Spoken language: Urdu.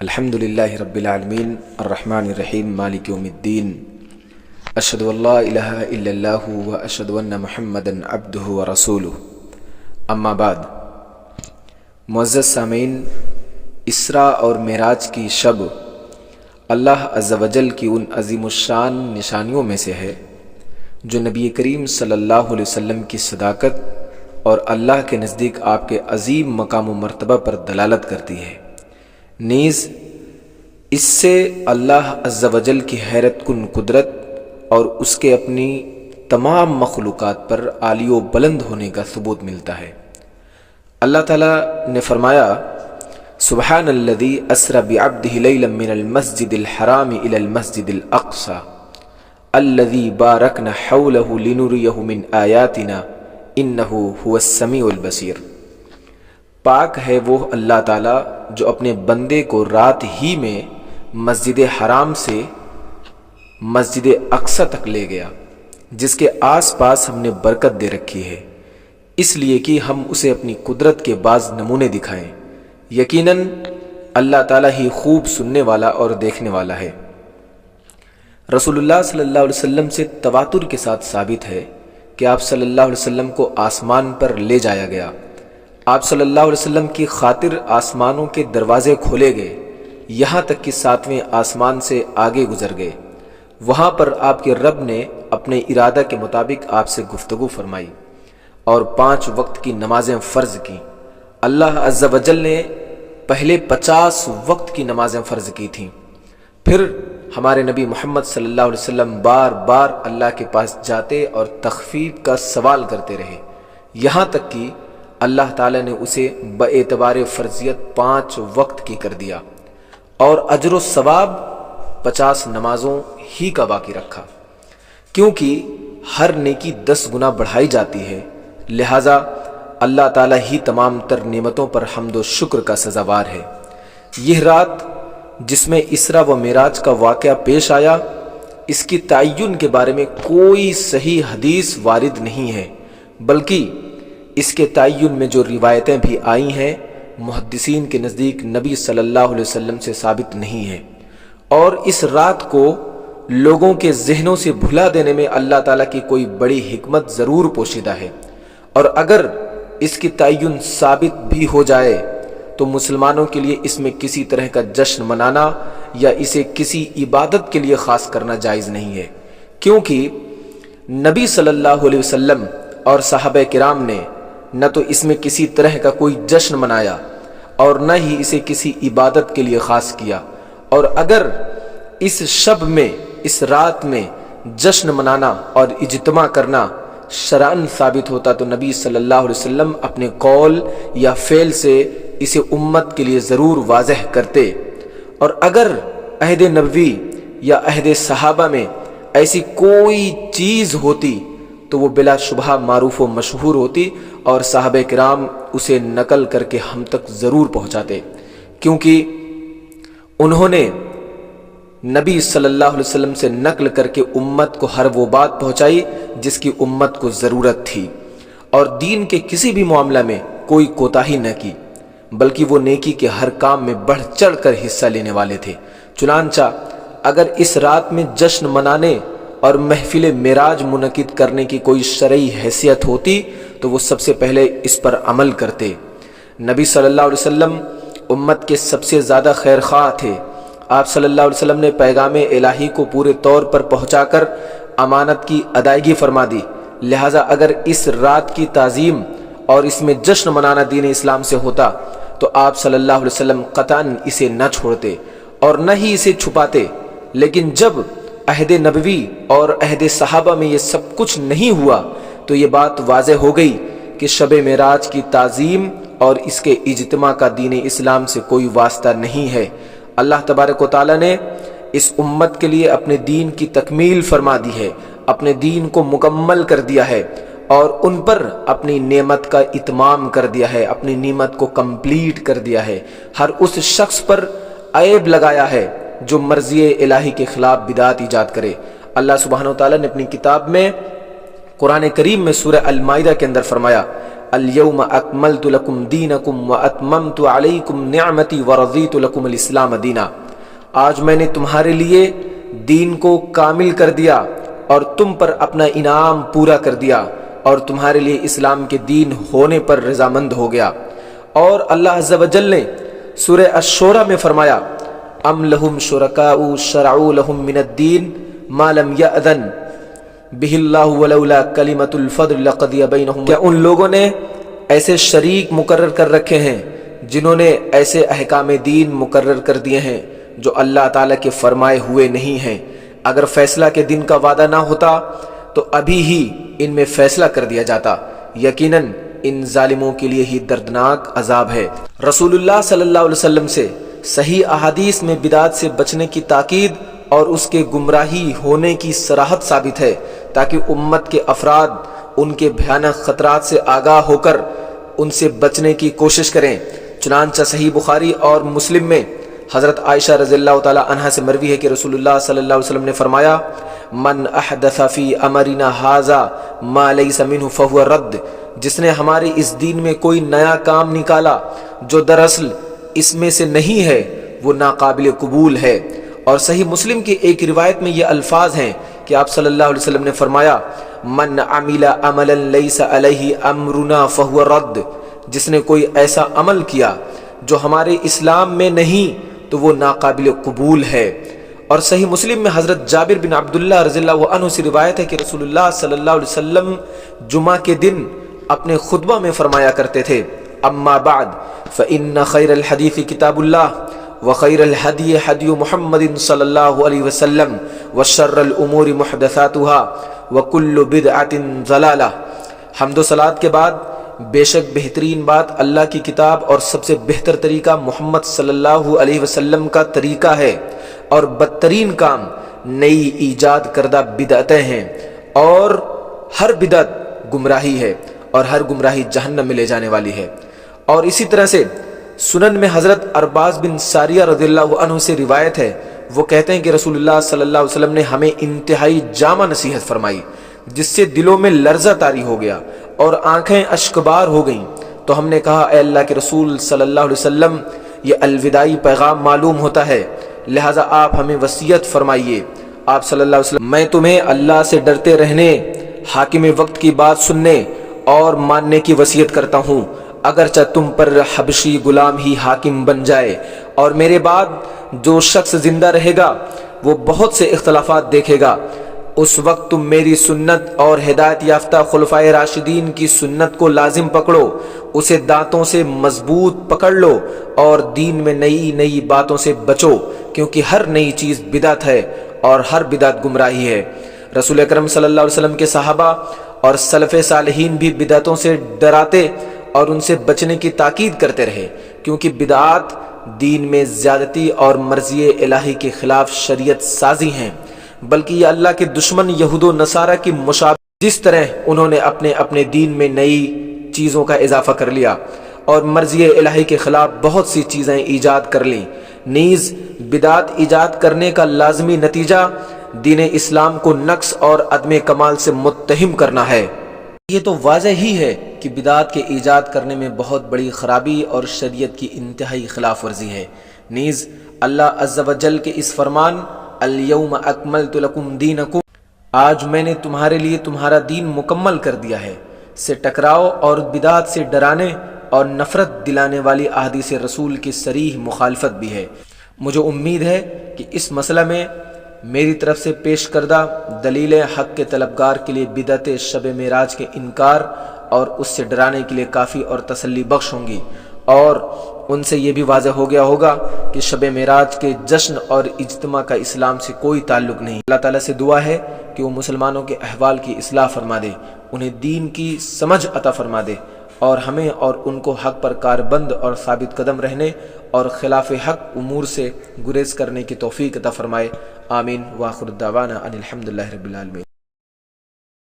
الحمد للہ رب العالمین الرحمن الرحیم مالک یوم الدین اشہد ان لا الہ الا اللہ و اشہد ان محمدا عبدہ و رسولہ اما بعد۔ معزز سامعین، اسراء اور معراج کی شب اللہ عز و جل کی ان عظیم الشان نشانیوں میں سے ہے جو نبی کریم صلی اللہ علیہ وسلم کی صداقت اور اللہ کے نزدیک آپ کے عظیم مقام و مرتبہ پر دلالت کرتی ہے۔ نیز اس سے اللہ عز و جل کی حیرت کن قدرت اور اس کے اپنی تمام مخلوقات پر عالی و بلند ہونے کا ثبوت ملتا ہے۔ اللہ تعالیٰ نے فرمایا: سبحان الذی اسری بعبدہ لیلا من المسجد الحرام الی المسجد الاقصی الذی بارکنا حولہ لنریہ من آیاتنا انہ هو السمیع البصیر۔ پاک ہے وہ اللہ تعالیٰ جو اپنے بندے کو رات ہی میں مسجد حرام سے مسجد اقصی تک لے گیا، جس کے آس پاس ہم نے برکت دے رکھی ہے، اس لیے کہ ہم اسے اپنی قدرت کے بعض نمونے دکھائیں۔ یقیناً اللہ تعالیٰ ہی خوب سننے والا اور دیکھنے والا ہے۔ رسول اللہ صلی اللہ علیہ وسلم سے تواتر کے ساتھ ثابت ہے کہ آپ صلی اللہ علیہ وسلم کو آسمان پر لے جایا گیا۔ آپ صلی اللہ علیہ وسلم کی خاطر آسمانوں کے دروازے کھولے گئے، یہاں تک کہ 7ویں آسمان سے آگے گزر گئے۔ وہاں پر آپ کے رب نے اپنے ارادہ کے مطابق آپ سے گفتگو فرمائی اور 5 وقت کی نمازیں فرض کی۔ اللہ عز و جل نے پہلے 50 وقت کی نمازیں فرض کی تھیں۔ پھر ہمارے نبی محمد صلی اللہ علیہ وسلم بار بار اللہ کے پاس جاتے اور تخفیف کا سوال کرتے رہے، یہاں تک کہ اللہ تعالیٰ نے اسے باعتبار فرضیت 5 وقت کی کر دیا اور اجر و ثواب 50 نمازوں ہی کا باقی رکھا، کیونکہ ہر نیکی 10 گنا بڑھائی جاتی ہے، لہٰذا اللہ تعالیٰ ہی تمام تر نعمتوں پر حمد و شکر کا سزاوار ہے۔ یہ رات جس میں اسراء و معراج کا واقعہ پیش آیا، اس کی تعین کے بارے میں کوئی صحیح حدیث وارد نہیں ہے، بلکہ اس کے تعین میں جو روایتیں بھی آئی ہیں محدثین کے نزدیک نبی صلی اللہ علیہ وسلم سے ثابت نہیں ہے، اور اس رات کو لوگوں کے ذہنوں سے بھلا دینے میں اللہ تعالیٰ کی کوئی بڑی حکمت ضرور پوشیدہ ہے، اور اگر اس کی تعین ثابت بھی ہو جائے تو مسلمانوں کے لیے اس میں کسی طرح کا جشن منانا یا اسے کسی عبادت کے لیے خاص کرنا جائز نہیں ہے، کیونکہ نبی صلی اللہ علیہ وسلم اور صحابہ کرام نے نہ تو اس میں کسی طرح کا کوئی جشن منایا اور نہ ہی اسے کسی عبادت کے لیے خاص کیا، اور اگر اس شب میں، اس رات میں جشن منانا اور اجتماع کرنا شرعاً ثابت ہوتا تو نبی صلی اللہ علیہ وسلم اپنے قول یا فعل سے اسے امت کے لیے ضرور واضح کرتے، اور اگر عہد نبوی یا عہد صحابہ میں ایسی کوئی چیز ہوتی تو وہ بلا شبہ معروف و مشہور ہوتی اور صحابہ کرام اسے نقل کر کے ہم تک ضرور پہنچاتے، کیونکہ انہوں نے نبی صلی اللہ علیہ وسلم سے نقل کر کے امت کو ہر وہ بات پہنچائی جس کی امت کو ضرورت تھی، اور دین کے کسی بھی معاملہ میں کوئی کوتاہی نہ کی، بلکہ وہ نیکی کے ہر کام میں بڑھ چڑھ کر حصہ لینے والے تھے۔ چنانچہ اگر اس رات میں جشن منانے اور محفل معراج منعقد کرنے کی کوئی شرعی حیثیت ہوتی تو وہ سب سے پہلے اس پر عمل کرتے۔ نبی صلی اللہ علیہ وسلم امت کے سب سے زیادہ خیر خواہ تھے۔ آپ صلی اللہ علیہ وسلم نے پیغام الہی کو پورے طور پر پہنچا کر امانت کی ادائیگی فرما دی، لہٰذا اگر اس رات کی تعظیم اور اس میں جشن منانا دین اسلام سے ہوتا تو آپ صلی اللہ علیہ وسلم قطعاً اسے نہ چھوڑتے اور نہ ہی اسے چھپاتے، لیکن جب عہد نبوی اور عہد صحابہ میں یہ سب کچھ نہیں ہوا تو یہ بات واضح ہو گئی کہ شب معراج کی تعظیم اور اس کے اجتماع کا دین اسلام سے کوئی واسطہ نہیں ہے۔ اللہ تبارک و تعالیٰ نے اس امت کے لیے اپنے دین کی تکمیل فرما دی ہے، اپنے دین کو مکمل کر دیا ہے اور ان پر اپنی نعمت کا اتمام کر دیا ہے، اپنی نعمت کو کمپلیٹ کر دیا ہے۔ ہر اس شخص پر عیب لگایا ہے جو مرضی الہی کے خلاف بدعت ایجاد کرے۔ اللہ سبحانہ و تعالیٰ نے اپنی کتاب میں قرآن کریم میں سورہ المائدہ کے اندر فرمایا الیوم اکملت لکم دینکم واتممت علیکم نعمتی ورضیت لکم الاسلام دینا، آج میں نے تمہارے لیے دین کو کامل کر دیا اور تم پر اپنا انعام پورا کر دیا اور تمہارے لیے اسلام کے دین ہونے پر رضامند ہو گیا۔ اور اللہ عز و جل نے سورہ الشورى میں فرمایا ام لہم شرکاء شرعوا لہم من الدین ما لم یأذن بہ اللہ ولولا کلمۃ الفضل لقضی بینہم، کیا ان لوگوں نے ایسے شریک مقرر کر رکھے ہیں جنہوں نے ایسے احکام دین مقرر کر دیے ہیں جو اللہ تعالیٰ کے فرمائے ہوئے نہیں ہیں؟ اگر فیصلہ کے دن کا وعدہ نہ ہوتا تو ابھی ہی ان میں فیصلہ کر دیا جاتا، یقیناً ان ظالموں کے لیے ہی دردناک عذاب ہے۔ رسول اللہ صلی اللہ علیہ وسلم سے صحیح احادیث میں بدعت سے بچنے کی تاکید اور اس کے گمراہی ہونے کی صراحت ثابت ہے تاکہ امت کے افراد ان کے بھیانک خطرات سے آگاہ ہو کر ان سے بچنے کی کوشش کریں۔ چنانچہ صحیح بخاری اور مسلم میں حضرت عائشہ رضی اللہ تعالی عنہا سے مروی ہے کہ رسول اللہ صلی اللہ علیہ وسلم نے فرمایا من احدث فی امرنا ھذا ما لیس منہ فہو رد، جس نے ہمارے اس دین میں کوئی نیا کام نکالا جو دراصل اس میں سے نہیں ہے وہ ناقابل قبول ہے۔ اور صحیح مسلم کی ایک روایت میں یہ الفاظ ہیں کہ آپ صلی اللہ علیہ وسلم نے فرمایا من عمل عملا لیس علیہ امرنا فہو رد، جس نے کوئی ایسا عمل کیا جو ہمارے اسلام میں نہیں تو وہ ناقابل قبول ہے۔ اور صحیح مسلم میں حضرت جابر بن عبداللہ رضی اللہ عنہ سے روایت ہے کہ رسول اللہ صلی اللہ علیہ وسلم جمعہ کے دن اپنے خطبہ میں فرمایا کرتے تھے اما بعد فإن خیر الحدیث کتاب اللہ وخیر الہدی ہدی محمد صلی اللہ علیہ وسلم وشر الامور محدثاتها وکل بدعۃ ضلالہ۔ حمد و صلوات کے بعد بے شک بہترین بات اللہ کی کتاب اور سب سے بہتر طریقہ محمد صلی اللہ علیہ وسلم کا طریقہ ہے، اور بدترین کام نئی ایجاد کردہ بدعتیں ہیں، اور ہر بدعت گمراہی ہے اور ہر گمراہی جہنم میں لے جانے والی ہے۔ اور اسی طرح سے سنن میں حضرت ارباز بن ساریہ رضی اللہ عنہ سے روایت ہے، وہ کہتے ہیں کہ رسول اللہ صلی اللہ علیہ وسلم نے ہمیں انتہائی جامع نصیحت فرمائی جس سے دلوں میں لرزہ طاری ہو گیا اور آنکھیں اشکبار ہو گئیں۔ تو ہم نے کہا اے اللہ کے رسول صلی اللہ علیہ وسلم، یہ الوداعی پیغام معلوم ہوتا ہے، لہٰذا آپ ہمیں وصیت فرمائیے۔ آپ صلی اللہ علیہ وسلم میں تمہیں اللہ سے ڈرتے رہنے، حاکم وقت کی بات سننے اور ماننے کی وصیت کرتا ہوں، اگرچہ تم پر حبشی غلام ہی حاکم بن جائے، اور میرے بعد جو شخص زندہ رہے گا وہ بہت سے اختلافات دیکھے گا، اس وقت تم میری سنت اور ہدایت یافتہ خلفائے راشدین کی سنت کو لازم پکڑو، اسے دانتوں سے مضبوط پکڑ لو اور دین میں نئی نئی باتوں سے بچو، کیونکہ ہر نئی چیز بدعت ہے اور ہر بدعت گمراہی ہے۔ رسول اکرم صلی اللہ علیہ وسلم کے صحابہ اور سلف صالحین بھی بدعتوں سے ڈراتے اور ان سے بچنے کی تاکید کرتے رہے، کیونکہ بدعات دین میں زیادتی اور مرضی الہی کے خلاف شریعت سازی ہیں، بلکہ یہ اللہ کے دشمن یہود و نصارہ کی مشابہ، جس طرح انہوں نے اپنے دین میں نئی چیزوں کا اضافہ کر لیا اور مرضی الہی کے خلاف بہت سی چیزیں ایجاد کر لیں، نیز بدعات ایجاد کرنے کا لازمی نتیجہ دین اسلام کو نقص اور عدم کمال سے متہم کرنا ہے۔ یہ تو واضح ہی ہے کہ بدعات کے ایجاد کرنے میں بہت بڑی خرابی اور شریعت کی انتہائی خلاف ورزی ہے۔ نیز اللہ عز و جل کے اس فرمان الیوم اکملت لکم دینکم، آج میں نے تمہارے لیے تمہارا دین مکمل کر دیا ہے، سے ٹکراؤ اور بدعات سے ڈرانے اور نفرت دلانے والی احادیث رسول کی صریح مخالفت بھی ہے۔ مجھے امید ہے کہ اس مسئلہ میں میری طرف سے پیش کردہ دلیل حق کے طلبگار کے لیے بدعت شب معراج کے انکار اور اس سے ڈرانے کے لیے کافی اور تسلی بخش ہوں گی، اور ان سے یہ بھی واضح ہو گیا ہوگا کہ شب معراج کے جشن اور اجتماع کا اسلام سے کوئی تعلق نہیں۔ اللہ تعالیٰ سے دعا ہے کہ وہ مسلمانوں کے احوال کی اصلاح فرما دے، انہیں دین کی سمجھ عطا فرما دے، اور ہمیں اور ان کو حق پر کاربند اور ثابت قدم رہنے اور خلاف حق امور سے گریز کرنے کی توفیق عطا فرمائے۔ آمین۔ وآخر دعوانا ان الحمد للہ رب العالمین۔